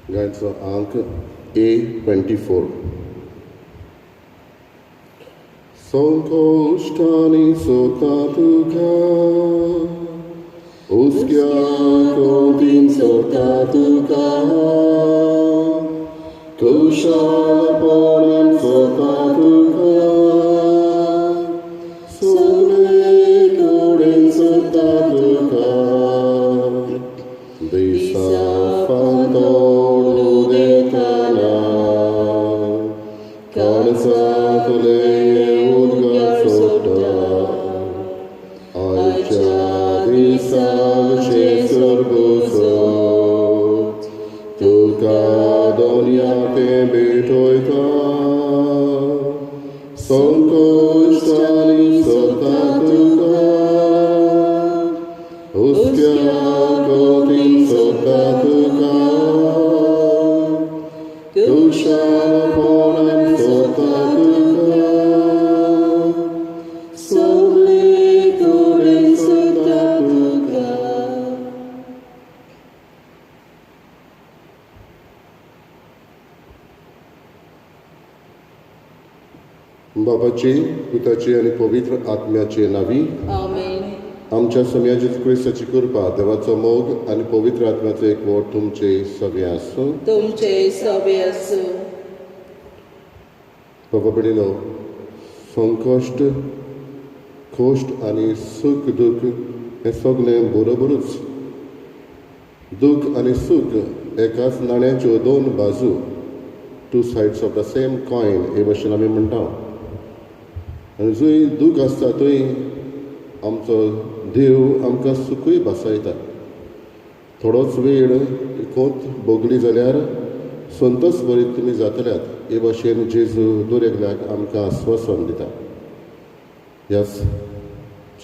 गायचो अंक A24. संकोष्टानि सोता तुका, उस्क्या कोतीन सोता तुका, कुशालपणन सोता तुका, सोने कोडेन सोता तुका, दिसा फांतोडू देताना, काणसातले उद्गार सोडटा, आयच्या दिसाचे सरभुसोत, तुका दोनयाते भेटोयता, संकोष्टानी सोता तुका, उस्क्या कोतीन सोता तुका, कुशालपणन सोता तुका, सगळे कोडेन सोता तुका. बाबाची, पुताची आणि पवित्र आत्म्याचे नावी. आमेन. आमच्या सम्या जेजू ख्रिस्ताची कृपा, देवाचो मोग आणि पवित्र आत्म्याचो एकवट तुमचे सगळे आसूं. तुमचे सभे असो. बाबा भयणीनो, संकश्ट, खोश्ट आणि सुख दुख हे सगळें बरोबरूच. दुख आणि सुख एकाच नाण्याच्यो दोन बाजू, two sides of the same coin हे भशेन आमी म्हणटा. आनी जंय दूख आसता थंय आमचो देव आमकां सुखूय भासायता. थोडोच वेळ खोंत भोगली जाल्यार संतोश भरीत तुमी जातल्यात हे भाशेन जेजू दर एकल्याक आमकां आस्वासन दिता. ह्याच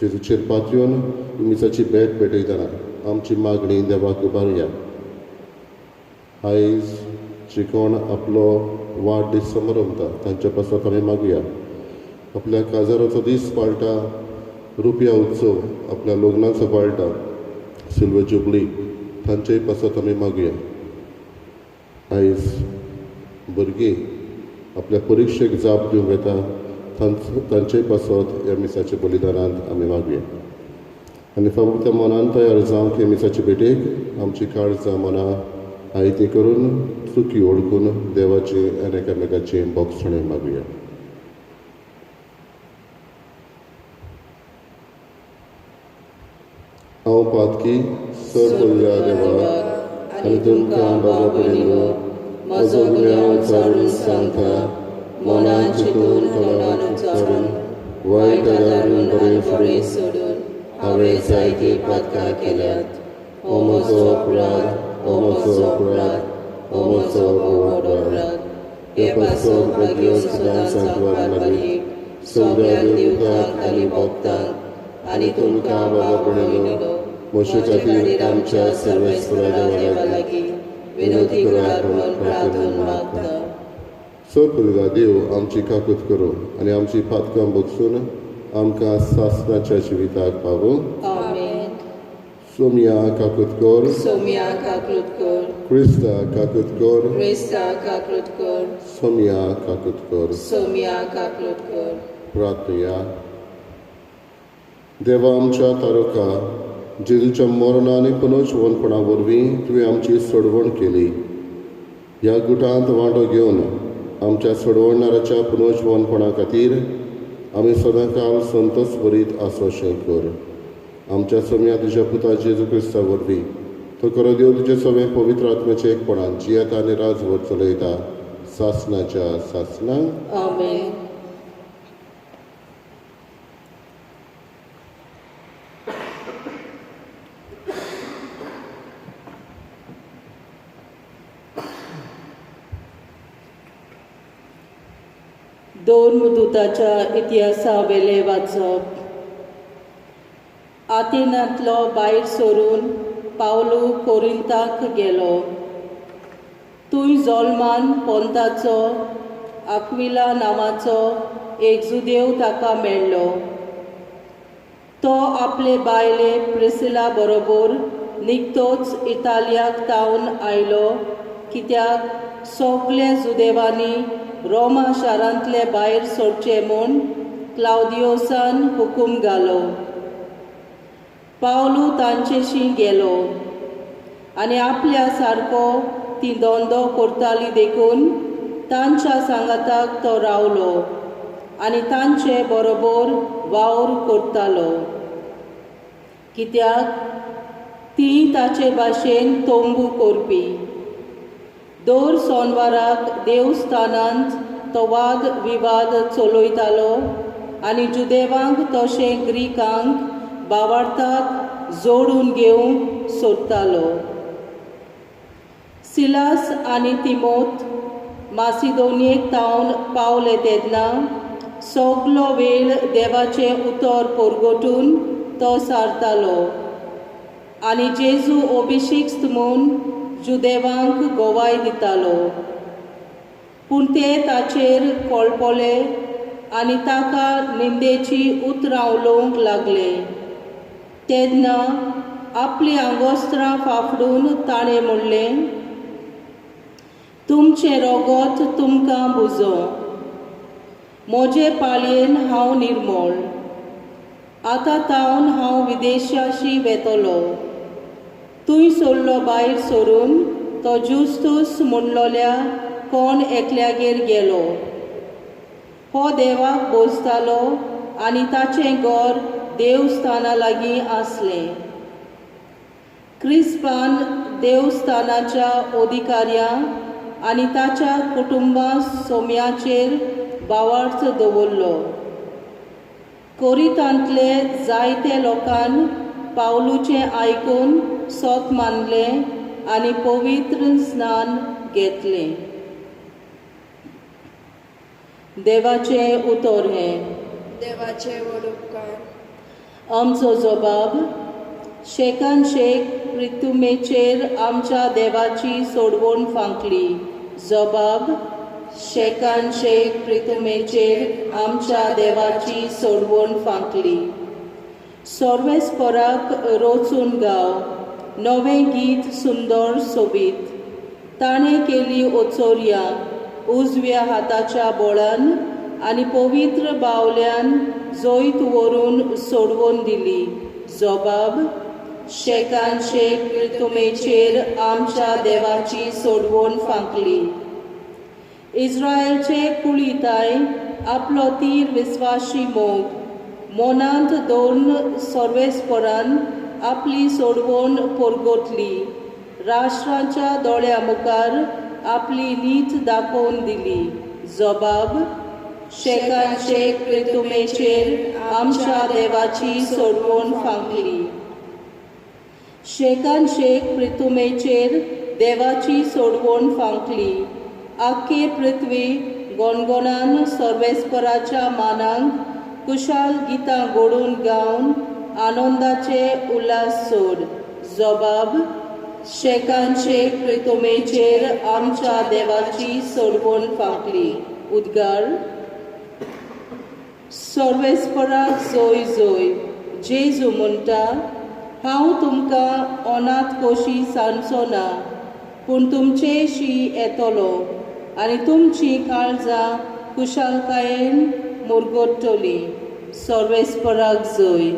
जेजूचेर पातळून उमेचाची भेट भेटयतना आमची मागणी देवाक उबारुया. आयज जे कोण आपलो वाडदीस समारंभता तांचे पासत आमी मागुया. आपल्या काजाराचो दीस पाळटा, रुपया उत्सव आपल्या लग्नाचो पाळटा, सिल्वर जुबली तांचेय पासत आमी मागुया. आयज भुरगीं आपल्या परिक्षेक जाप दिवंक येता तांचेय पासत ह्या मिसाच्या बलिदानांत आमी मागुया. आनी फक्त मनान तयार जावंक हे मिसाचे भेटेक आमची काळजां मनां आयती करून चुकी ओळखून देवाची आनी एकामेकाची बोगसणे मागुया. हांव पातकी सरपल्ल्या देवाक आनी तुमकां बाबा भयणीनो, म्हजो गुन्यांव चाळून सांगता, मनान चिंतून तोंडान उच्चारून वायट दारून बरें फळें सोडून हांवें जायती पातकां केल्यात. हो म्हजो अपराध, हो म्हजो अपराध, हो म्हजो अपराध. हे पासत बेगीन सदांच वाडपाक सगळ्या देवतांक आनी भक्तांक आनी तुमकां बाबा भयणीनो, म्हजे खातीर आमच्या सर्वेस्परा देवा लागीं विनोदी करात म्हणून प्रार्थना मागता. सरपल्ला देव आमची काकूत करूं आनी आमची पातकां बगसून आमकां सासणाच्या जिविताक पावूं. आमेन. सोम्या काकूत कर, सोम्या काकूत कर, क्रिस्ता काकूत कर, क्रिस्ता काकूत कर, सोम्या काकूत कर. सोम्या काकूत कर. प्रार्थया. देवा आमच्या तारका, जेजूच्या मरण आनी पुनर्जीवनपणा वरवीं तुवें आमची सोडवण केली. ह्या गुटांत वांटो घेवन आमच्या सोडवणाऱ्याच्या पुनर्जीवनपणा खातीर आमी सदांकाळ संतोश भरीत आसोशें कर. आमच्या सम्या तुज्या पुता जेजू क्रिस्ता वरवीं तो खरो देव तुजे सगळें पवित्र आत्म्याचे एकपणान जियेता आनी राजभर चलयता सासणाच्या सासणांक. आमेन. दोन दुताच्या इतिहासा वेले वाचप. आतेनांतलो भायर सोरून पावलो कोरिंताक गेलो. थंय जल्मान पोंताचो आक्विला नांवाचो एक जुदेव ताका मेळ्ळो. तो आपले बायले प्रिसिला बरोबर निकतोच इटालियाक तावन आयलो कित्याक सगल्या जुदेवांनी रोमा शारांतले भायर सोडचे म्हूण क्लाउदियोसान हुकूम घालो. पावलू तांचेशी गेलो आनी आपल्या सारको ती धंदो करताली देखून तांच्या सांगाताक तो रावलो आनी तांचे बरोबर वावर करतालो. कित्याक ती ताचे भाशेन तोंबू करपी. दर सोनवाराक देवस्थानांत तो वाद विवाद चलयतालो आनी जुदेवांक तशें ग्रीकांक भावार्थाक जोडून घेवंक सोदतालो. सिलास आनी तिमोथ मासिदोनियेक पावले तेन्ना सगलो वेळ देवाचें उतर परगटून तो सारतालो आनी जेजू अभिशिक्त म्हूण जुदेवांक गोवाय दितालो. पूण ते ताचेर कळपले आनी ताका निंदेची उतरां उलोवंक लागले. तेन्ना आपली आंगोस्त्रां फाफडून ताणें म्हणलें, तुमचें रगत तुमकां भुजो. म्हजे पाळयेन हांव निर्मळ. आतां तावन हांव विदेशाशी वेतलो. तुय सोडलो भायर सरून तो जुस्तूस म्हणलोल्या कोण एकल्यागेर गेलो. हो देवाक भोजतालो आनी ताचें घर देवस्थाना लागीं आसलें. क्रिस्पान देवस्थानाच्या अधिकाऱ्यां आनी ताच्या कुटुंबा सोम्याचेर भावार्थ दवरलो. कोरिंतांतले जायते लोकान पावलूचें आयकून सोत मानलें आनी पवित्र स्नान घेतलें. देवाचें उतर हें. देवाचे वडुपकार. आमचो जबाब. शेकान शेक प्रितुमेचेर आमच्या देवाची सोडवण फांकली. जबाब. शेकान शेक प्रितुमेचेर आमच्या देवाची सोडवण फांकली. सर्वेस्पराक रोचून गाव. नवें गीत सुंदर सोबीत. ताणें केली ओचोऱ्यां उजव्या हाताच्या बोळान आनी पवित्र बावल्यान जैत व्हरून सोडवून दिली. जबाब. शेकान शेक प्रितुमेचेर आमच्या देवाची सोडवण फांकली. इस्रायलचे कुळीताय आपलो तीर विस्वाशी मोग मोनांत दवरून सर्वेस्परान आपली सोडवण परगटली. राष्ट्रांच्या दोळ्या मुखार आपली नीत दाखोवन दिली. जबाब. शेकान शेक प्रितुमेचेर आमच्या देवाची सोडवण फांकली. शेकान शेक प्रितुमेचेर देवाची सोडवण फांकली. आख्खे पृथ्वी गोणगोणान सर्वेस्पराच्या मानांक कुशाल गितां घोडून गावन आनंदाचे उल्हास सोड. जबाब. शेकान शेक प्रितुमेचेर आमच्या देवाची सोडवण फांकली. उद्गार. सर्वेस्पराक जोय जोय. जेजू म्हणटा, हांव तुमकां अनाथ कोशी सांडचो ना, पूण तुमचेशी येतलो आनी तुमची काळजां कुशालकायेन मुरगोडटली. सर्वेस्पराक जोय.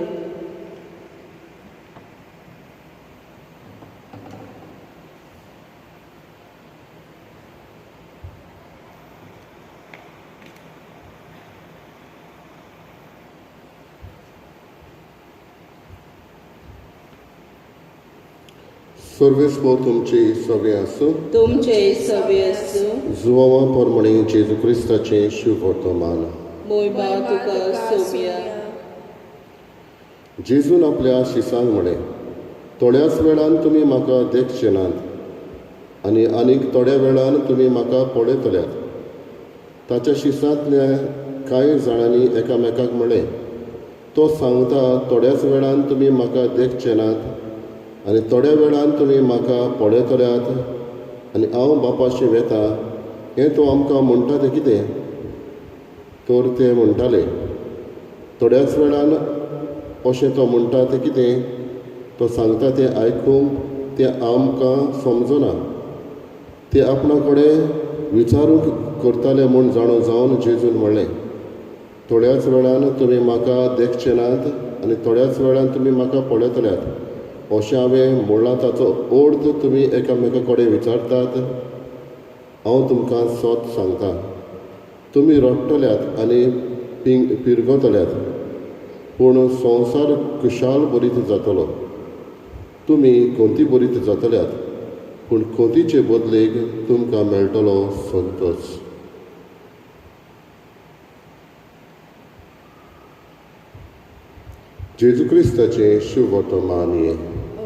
सर्वेस्पर तुमचे सवे आसूं. तुमचे सवे आसूं. जुवां पोरमणी जेजू क्रिस्ताचें शिव वर्तमान. मोयबा तुका सोम्या. जेजून आपल्या शिसांक म्हळें, थोड्याच वेळान तुमी म्हाका देखचे नात आनी आनीक थोड्या वेळान तुमी म्हाका पळयतल्यात. ताच्या शिसांतल्या कांय जाणांनी एकामेकाक म्हळें, तो सांगता थोड्याच वेळान तुमी म्हाका देखचे नात आनी थोड्या वेळान तुमी म्हाका पळयतल्यात आनी हांव बापाशी वेता. हें तो आमकां म्हणटा तें कितें? तर ते म्हणटाले, थोड्याच वेळान अशें तो म्हणटा तें कितें? तो सांगता तें आयकूंक तें आमकां समजना. ते आपणा कडेन विचारूंक करताले म्हूण जाणो जावन जेजून म्हणलें, थोड्याच वेळान तुमी म्हाका देखचे नात आनी थोड्याच वेळान तुमी म्हाका पळयतल्यात. अशें हांवें म्हणलां ताचो अर्थ तुमी एकामेका कडेन विचारतात. हांव तुमकां सोत सांगतां, तुमी रडटल्यात आनी पिरगतल्यात, पूण संवसार खुशाल बरीत जातलो. तुमी खोंती बरीत जातल्यात, पूण खोंतीचे बदलेक तुमकां मेळटलो संतोश. जेजू क्रिस्ताचें शुभ वर्तमान हे.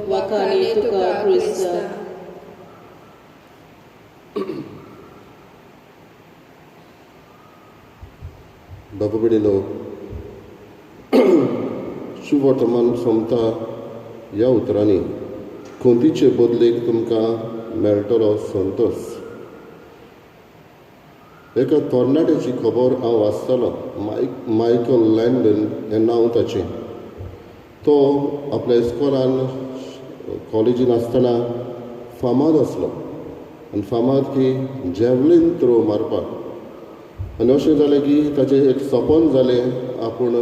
वखाणी तुका क्रिस्ता. बाबा बिडीनो, शुभ वर्तमान सोमता ह्या उतरांनी खोंतीचे बदलेक तुमकां मेळटलो संतोश. एका तरणाट्याची खबर हांव वाचतालो. मायकल लँडन हें नांव ताचें. तो आपल्या इस्कॉलान कॉलेजीन आसतना फामाद आसलो आनी फामाद की जॅवलीन थ्रो मारपाक. आनी अशें जालें की ताचें एक सपन जालें, आपूण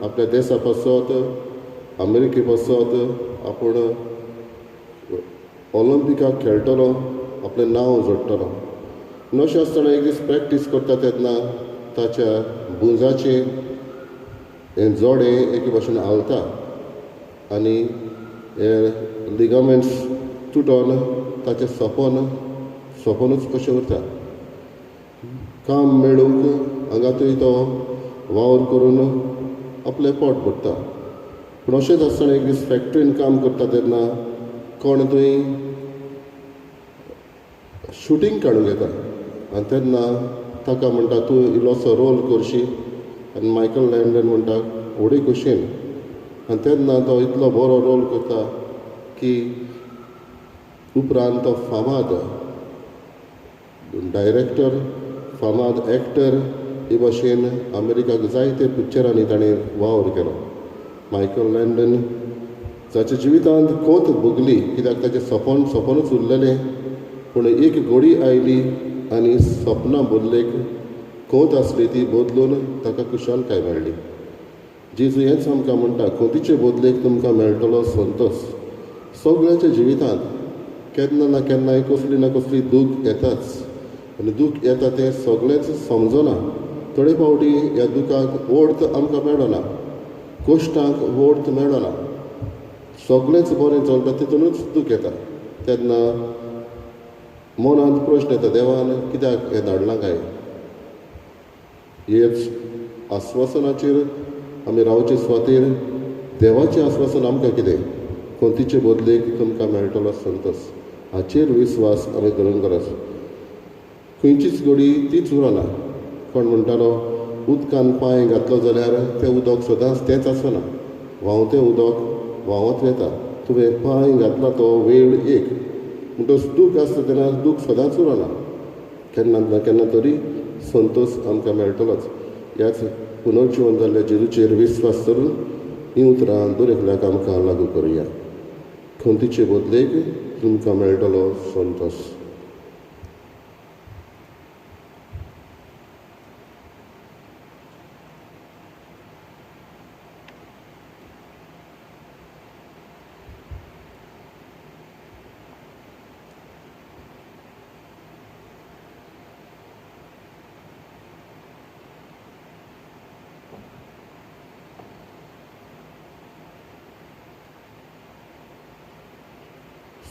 आपल्या देशा पासत अमेरिके पासत आपूण ऑलिंपिकाक खेळटलो, आपलें नांव जोडटलो. आनी अशें आसतना एक दीस प्रॅक्टीस करता तेन्ना ताच्या बुजाचें हें जोडें एके भाशेन हालता आनी हे लिगामेंट्स तुटोन ताचें सपनूच कशें उरता. काम मेळूंक हांगातूय तो वावर करून आपलें पोट भरता. पूण अशेंच आसतना एक दीस फॅक्ट्रीन काम करता तेन्ना कोण थंय शुटींग काडूंक येता आनी तेन्ना ताका म्हणटा तूं इल्लोसो रोल करशी. आनी मायकल लँडन म्हणटा व्हडी खोशयेन. आनी तेन्ना तो इतलो बरो रोल करता की उपरांत तो फामाद डायरेक्टर, फामाद एक्टर हे भाशेन अमेरिकाक जायते पिक्चरांनी ताणें वावर केलो. मायकल लँडन जाच्या जिवितांत खोंत भोगली, कित्याक ताचें सपनूच उरलेलें. पूण एक घडी आयली आनी सपनां बदलेक खोंत आसली ती बदलून ताका खुशालकाय मेळ्ळी. जेजू हेंच आमकां म्हणटा, खोंतीचे बदलेक तुमकां मेळटलो संतोश. सगळ्यांच्या जिवितांत केन्ना ना केन्नाय कसली ना कसली दूख येताच आनी दूख येता तें सगळेंच समजना. थोडे फावटी ह्या दुखाक अर्थ आमकां मेळना, कश्टांक अर्थ मेळना. सगळेंच बरें चलता तितूनच दूख येता. तेन्ना मनांत प्रश्न येता, देवान कित्याक हें धाडलां काय. हेच आस्वासनाचेर आमी रावचे सुवातेर देवाचें आस्वासन आमकां कितें, खोंतीचे बदलेक तुमकां मेळटलो संतोश. हाचेर विस्वास आमी करूंक गरज. खंयचीच घडी तीच उरना. कोण म्हणटालो उदकान पांय घातलो जाल्यार तें उदक सदांच तेंच आसना, व्हांवतें उदक व्हांवत वता. तुवें पांय घातला तो वेळ एक, म्हणटच दूख आसता तेन्ना दूख सदांच उरना. केन्ना ना केन्ना तरी संतोश आमकां मेळटलोच. ह्याच पुनर्जीवन जाल्ल्या जेजूचेर विस्वास करून हीं उतरां दर एकल्याक आमकां लागू करुया. खोंतीचे बदलेक तुमकां मेळटलो संतोश.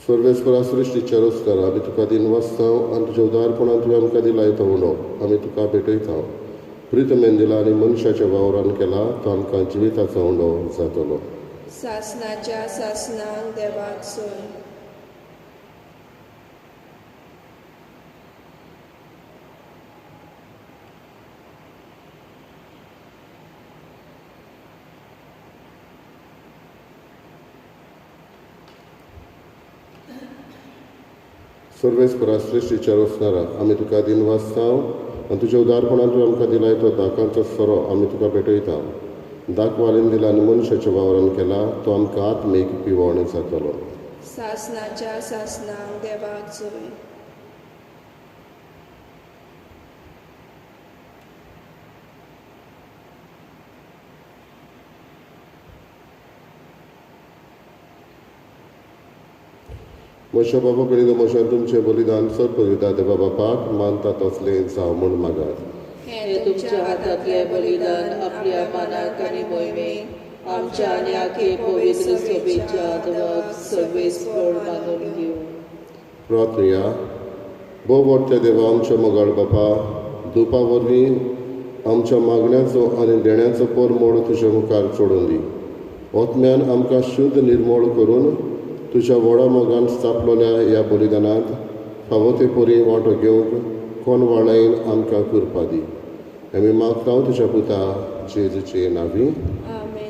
सर्वेस्परा सृश्टीच्या रोस्कार आमी तुका दिन वाचतांव आनी तुज्या उदारपणान तुवें आमकां दिलाय तो उणो आमी तुका भेटयतांव. प्रितमेन दिला आनी मनशाच्या वावरान केला तो आमकां जिविताचो उणो जातलो. सासनाच्या सासनांक देवाक सोय. सर्वेस्परा सृश्टीच्या रोसणारा आमी तुका दिन वाचतांव आनी तुज्या उदारपणान तुवें आमकां दिलाय तो दाकांचो सोरो आमी तुका भेटयतांव. दाखवालेन दिला आनी मनशाच्या वावरान केला तो आमकां आत्मीक पिवण जातलो. सासनाच्या सासनांक देवाक सोय. म्हज्या बाबा कडेन म्हज्यान तुमचें बलिदान सर्प दिता देवा बापाक मानता तसलें जावं म्हूण मागात. हे तुमच्या हातांतले बलिदान आपल्या मनाक आनी मोहिमेक आमच्या आनी आखे पवित्र सोबेच्या आदवाक सर्वेस्पर मानून घेऊ. प्रार्थया भोव देवा आमच्या मोगाळ बापा दुपा वरवीं आमच्या मागण्याचो आनी देण्याचो परमोड तुज्या मुखार सोडून दी. ओतम्यान आमकां शुद्ध निर्मळ करून तुज्या व्हडा मोगान स्थापलोल्या ह्या बलिदानांत फावो ते परी वांटो घेवंक कोण वाळायन आमकां करपा दी. आमी मागता तुज्या पुता जेजूचे नांवी. आमेन.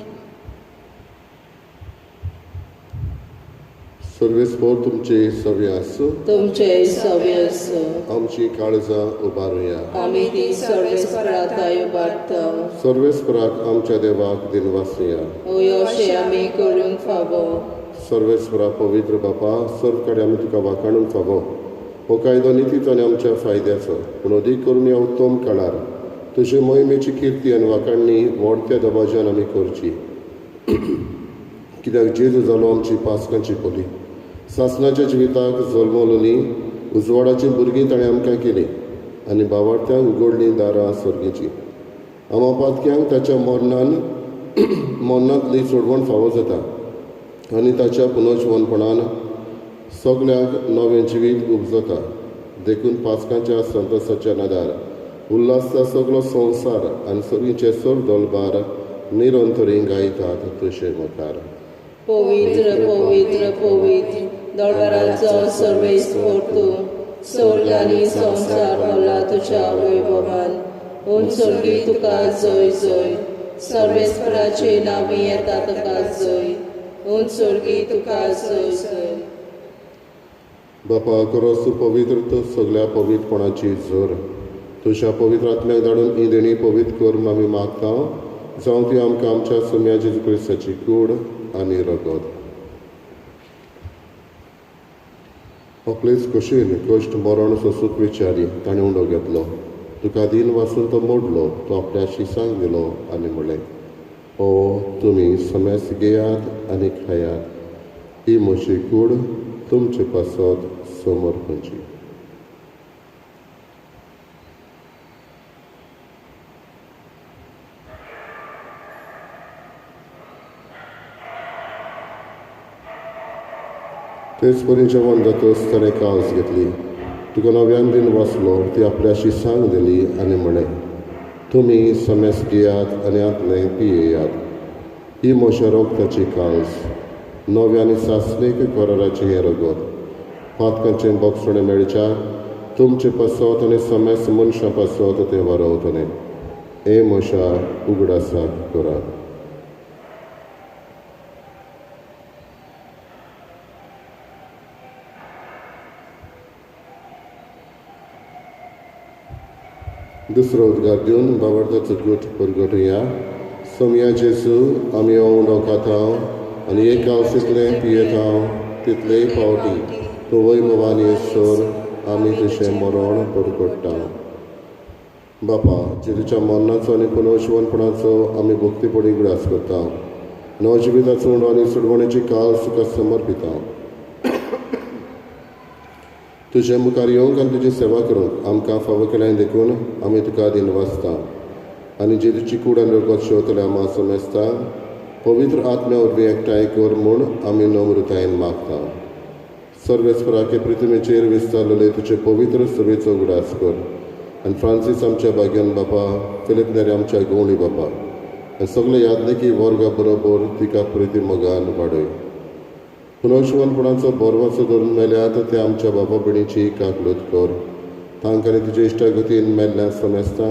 सर्वेस्पर तुमचे सवे आसूं. तुमचे सवे असो. आमची काळजां उबारुया. आमी ती सर्वेस्पराताय बाळगता. सर्वेस्पराक आमच्या देवाक दिनवासुया. अशें आमी करूंक फावो. सर्वेस्परा पवित्र बापा सर्व कडेन आमी तुका वाखाणूंक फावो. हो कायदो नितीचो आनी आमच्या फायद्याचो पूण अदीक करून ह्या उत्तम काळार तुजे मोहिमेची कीर्ती आनी वाखाणणी व्हडत्या दबाज्यान आमी करची. कित्याक जेजू जालो आमची पासकांची खोली. सासणाच्या जिविताक जल्मलोली उजवाडाची भुरगीं ताणें आमकां केली आनी भावार्थ्यांक उगडलीं दारां सर्गेची. आमा पातक्यांक ताच्या मरणांतली सोडवण फावो जाता आनी ताच्या पुनर्जीवनपणान सगल्यांक नवें जिवीत उपजता. देखून पासकांच्या संतसाच्या नदार उल्हासता सगलो संवसार आनी सर्गीचे सर दोलबार निरंतरी गायतात तुजे मुखार. पवित्र पवित्र पवित्र दळबराचो सर्वेस्पर तूं. स्वर्ग आनी संवसार भरला तुज्या वैभवान. उंचर्गी तुका जय जय. सर्वेस्पराचे नांवी येता ताका जय. उंचर्गी तुका जय जय. बापा खरोच तूं पवित्र तूं सगल्या पवित्रपणाची जोर. तुज्या पवित्र आत्म्याक धाडून ही देणी पवित्र करून आमी मागता जावं ती आमकां आमच्या सुम्या जेजू क्रिस्ताची कूड आनी रगत. आपलेच कशेन कश्ट मरण सोसूक विचारी ताणें उंडो घेतलो. तुका दिन वाचून तो मोडलो. तो आपल्या शिसांक दिलो आनी म्हणलें ओ तुमी समेस घेयात आनी खायात. ही म्हजी कूड तुमचे पासत समोर खंयची. तेच परी जेवण जातच ताणें कास घेतली. तुका नव्यान दिन वाचलो. ती आपल्या शिसांक दिली आनी म्हणलें तुमी समेस घेयात आनी आतलें पियेयात. ही म्हज्या रोगताची कास नव्यानी सासणेक कराराचें हें रगत. पातकांचें बोगसणें मेळच्या तुमचे पासत आनी समेस मनशां पासत तें वारवतलें. हे म्हज्या उगडासाक करात. दुसरो उद्गार दिवन बाबार्थाचो गूट परगटुया. सोमया जेजू आमी हो उंडो खाता आनी एक कास तितलें पियेता तितलेय फावटी तूं वैभवान येसर आमी तुजें मरण परगट्टा. बापा जेजूच्या मरणाचो आनी पुनर्जीवनपणाचो आमी भक्तीपणी उगडास करता. नवजिविताचो उंडो आनी सोडवणेची कास तुका समर्पिता. तुजे मुखार येवंक आनी तुजी सेवा करूंक आमकां फावो केल्यान देखून आमी तुका दिन वाचता आनी जेजूची कूड आनी रगत शेवतले आमी समेजता. पवित्र आत्म्या वरवीं एकठांय कर म्हूण आमी नम्रतायेन मागता. सर्वेस्पराके पृथ्वीचेर विस्तारलेले तुजे पवित्र सभेचो उगडास कर आनी फ्रांसीस आमच्या भाग्यान बापा, फिलिप नेरे आमच्या गवळी बापा आनी सगळे यादलेकी वर्गा बरोबर तिका प्रिती मोगान वाडय. पुनर्जीवनपणाचो बोरवाचो धरून मेल्यात ते आमच्या बाबा भयणीची काकलूत कर. तांकां आनी तुजे इश्टागतीन मेल्ल्या समेस्ता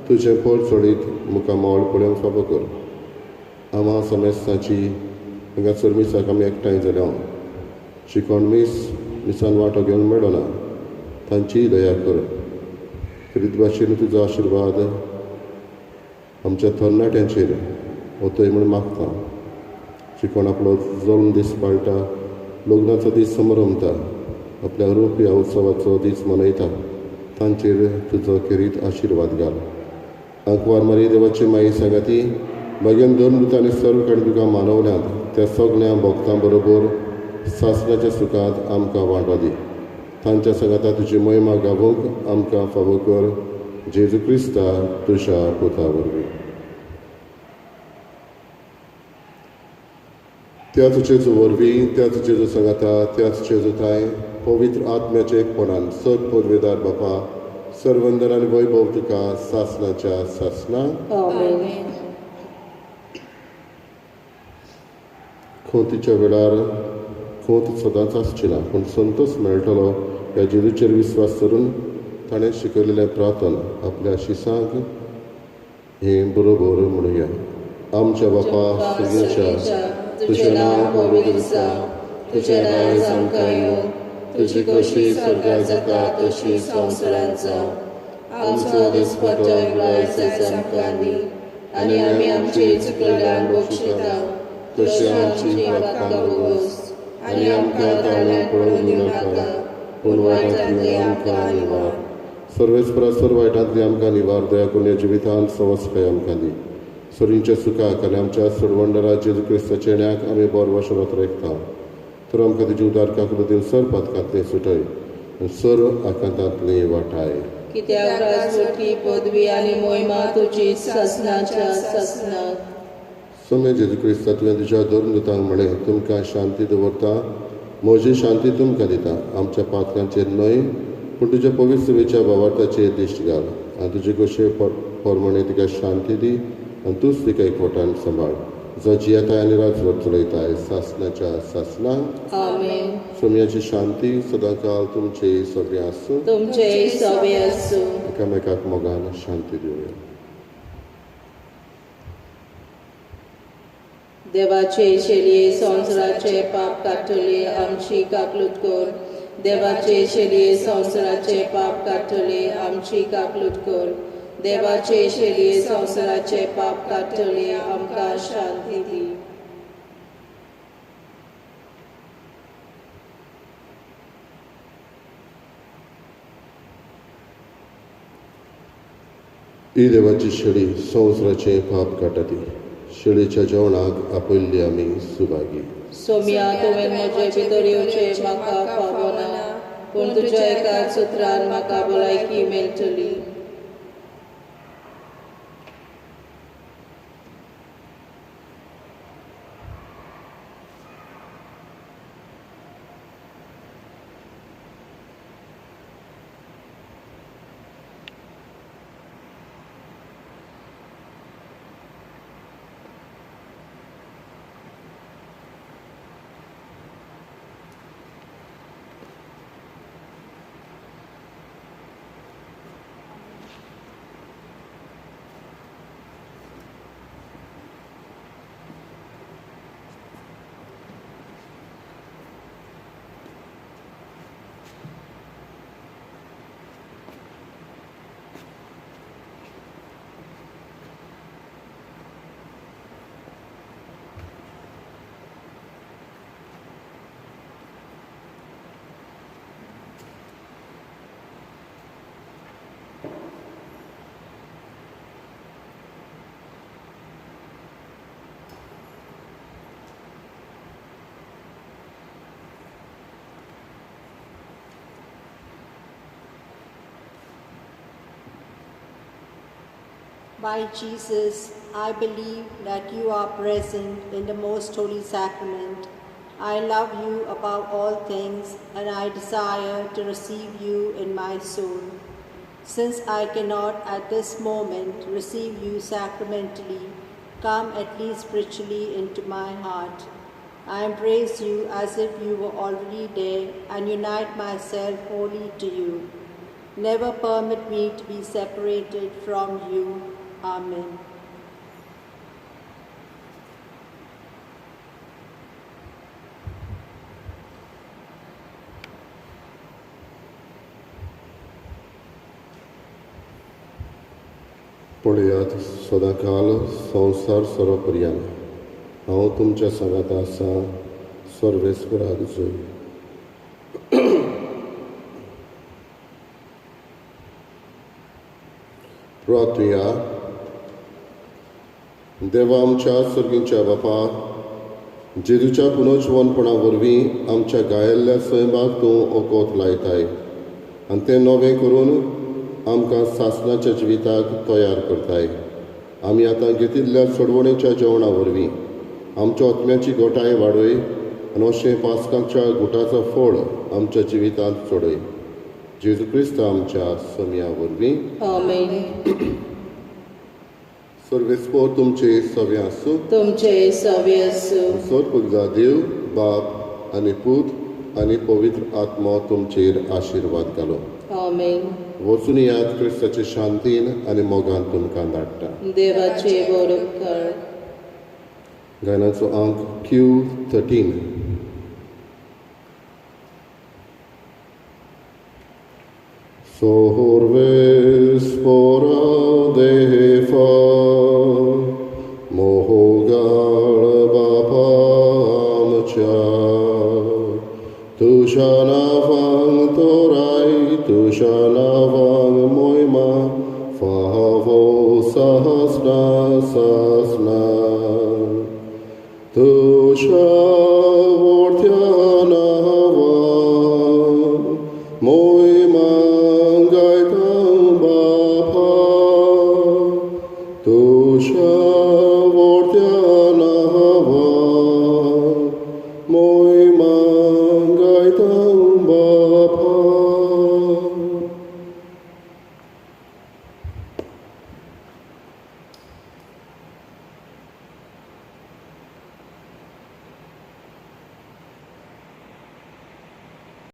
तुजें पर चडीत मुखार मोल पळोवंक फावो कर. आमा समेस्ताची हिंगा चरमिसाक आमी एकठांय जाल्या शिकोण मिसान वांटो घेवंक मेळ्ळो ना. तांची दया कर. खरीत भाशेन तुजो आशिर्वाद आमच्या तरणाट्यांचेर वतय म्हूण मागता. शिकोण आपलो जल्म दीस पाळटा, लग्नाचो दीस समोर रमता, आपल्या रूप ह्या उत्सवाचो दीस मनयता. तांचेर तुजो खेरीत आशिर्वाद घाल. आंकवार मारी देवाची माई सांगाती भाग्यान दोन मृतांनी सर्व कडेन तुका मानवल्यात त्या सगळ्या भक्तां बरोबर सासणाच्या सुखांत आमकां वांटो दी. तांच्या संगता तुजी महिमा गावूंक आमकां फावो कर. जेजू क्रिस्ता तुज्या पुता वरवीं. त्याच जेजू वरवीं, त्याच जेजू संगता, त्याच जेजू ताय पवित्र आत्म्याच्या एकपणान सत पदवेदार बापा सर्वंदर आनी वैभव तुका सासणाच्या सासणाक आमेन. खोतीच्या वेळार खोत सदांच आसची ना, पूण संतोष मेळटलो ह्या जेजूचेर विस्वास करून ताणें शिकयलेलें प्रार्थना आपल्या शिसांक हे बरोबर म्हणुया. आमच्या बापा सगळ्यांच्या तुजें नांव पवित्र जावं, तुजें राज आमकां येवं, तुजी कशी स्वर्गांत जाता तशी संवसारांत जावं. आमचो दिसपट्टो आयज आमकां दी, आनी आमी आमची चुकल्यांक बक्षिता तशें आमची पातकां बोगोस, आनी आमकां ताळ्याक पडूंक दिनाका, पूण वायटांतली आमकां निवार. सर्वेस्परासर वायटांतली आमकां निवार. दया करून ह्या जिवितांत संवस्काय आमकां दी. सोरींच्या सुखाक आनी आमच्या सोडवंडरा जेजू क्रिस्ताच्या येण्याक आमी बोर वशनांत रेखता. तर आमकां तुजी उदार काकूल दिवन सर पातकांतलें सुटय आनी सर आकांतांतली वाटाय. कित्याक राजवटी पदवी आनी मोहिमा तुजी सासणाच्या सासणाक. सोम्य जेजू क्रिस्ता तुवें तुज्या धर्मदुतांक म्हळें, तुमकां शांती दवरता, म्हजी शांती तुमकां दिता. आमच्या पातकांचेर न्हय पूण तुज्या पवित्र वेच्या भावार्थाचेर दिश्ट घाल. आनी तुजे कशे पोरमणे तिका शांती दी आनी तूंच तिका एकवटान सांबाळ. जो जियेताय आनी राजवट चलयताय सासणाच्या सासणाक. आमेन. सोम्याची शांती सदांकाळ तुमचे सगळें आसूं. तुमचे सवे आसूं. एकामेकाक मोगान शांती दिवया. देवाचे शेलये संवसाराचे पाप काडटले आमची काकलूत कर. देवाचे शेलये संवसाराचे पाप काडटले आमची काकलूत कर. देवाचे शेलये संवसाराचे पाप काडटले आमकां शांती दी. ही देवाची शेळी संवसाराचे पाप काडटा. शेळीच्या जेवणाक आपयल्ली आमी सुभागी. सोम्या तुवें म्हजे भितर येवचें म्हाका फावना, पूण तुज्या एकाच उतरान म्हाका भलायकी मेळटली. My Jesus, I believe that you are present in the most holy sacrament. I love you above all things, and I desire to receive you in my soul. Since I cannot at this moment receive you sacramentally, come at least spiritually into my heart. I embrace you as if you were already there and unite myself wholly to you. Never permit me to be separated from you. Amen. पळयात सदांकाळ संवसार सर्वपर्यंत हांव तुमच्या सांगात आसा सर्वेस्पराक जय. प्रार्थया. देवा आमच्या सर्गींच्या बापा, जेजूच्या पुनर्जवनपणा वरवीं आमच्या गायल्ल्या सैमाक तूं ओकोत लायताय आनी तें नवें करून आमकां सासणाच्या जिविताक तयार करताय. आमी आतां घेतिल्ल्या सोडवणेच्या जेवणा वरवीं आमच्या आत्म्याची घोटाय वाडय आनी अशें पास्काच्या गुटाचो फळ आमच्या जिवितांत चडय. जेजू क्रिस्त आमच्या समिया वरवीं. आमेन. सर्वेस्पोर तुमचे सवे आसूं. तुमचे सवे असो. सर्वपुजा देव बाप आनी पूत आनी पवित्र आत्मा तुमचेर आशिर्वाद घालो. आमेन. वचून याद क्रिस्ताचे शांतीन आनी मोगान तुमकां धाडटा. देवाचे बरोबर. गायनाचो अंक Q13. Sorvespora defa mohogal bapa amcha tushana vang torai tushana vang moima fahavo sahasna sasna tusha vortyana vang moi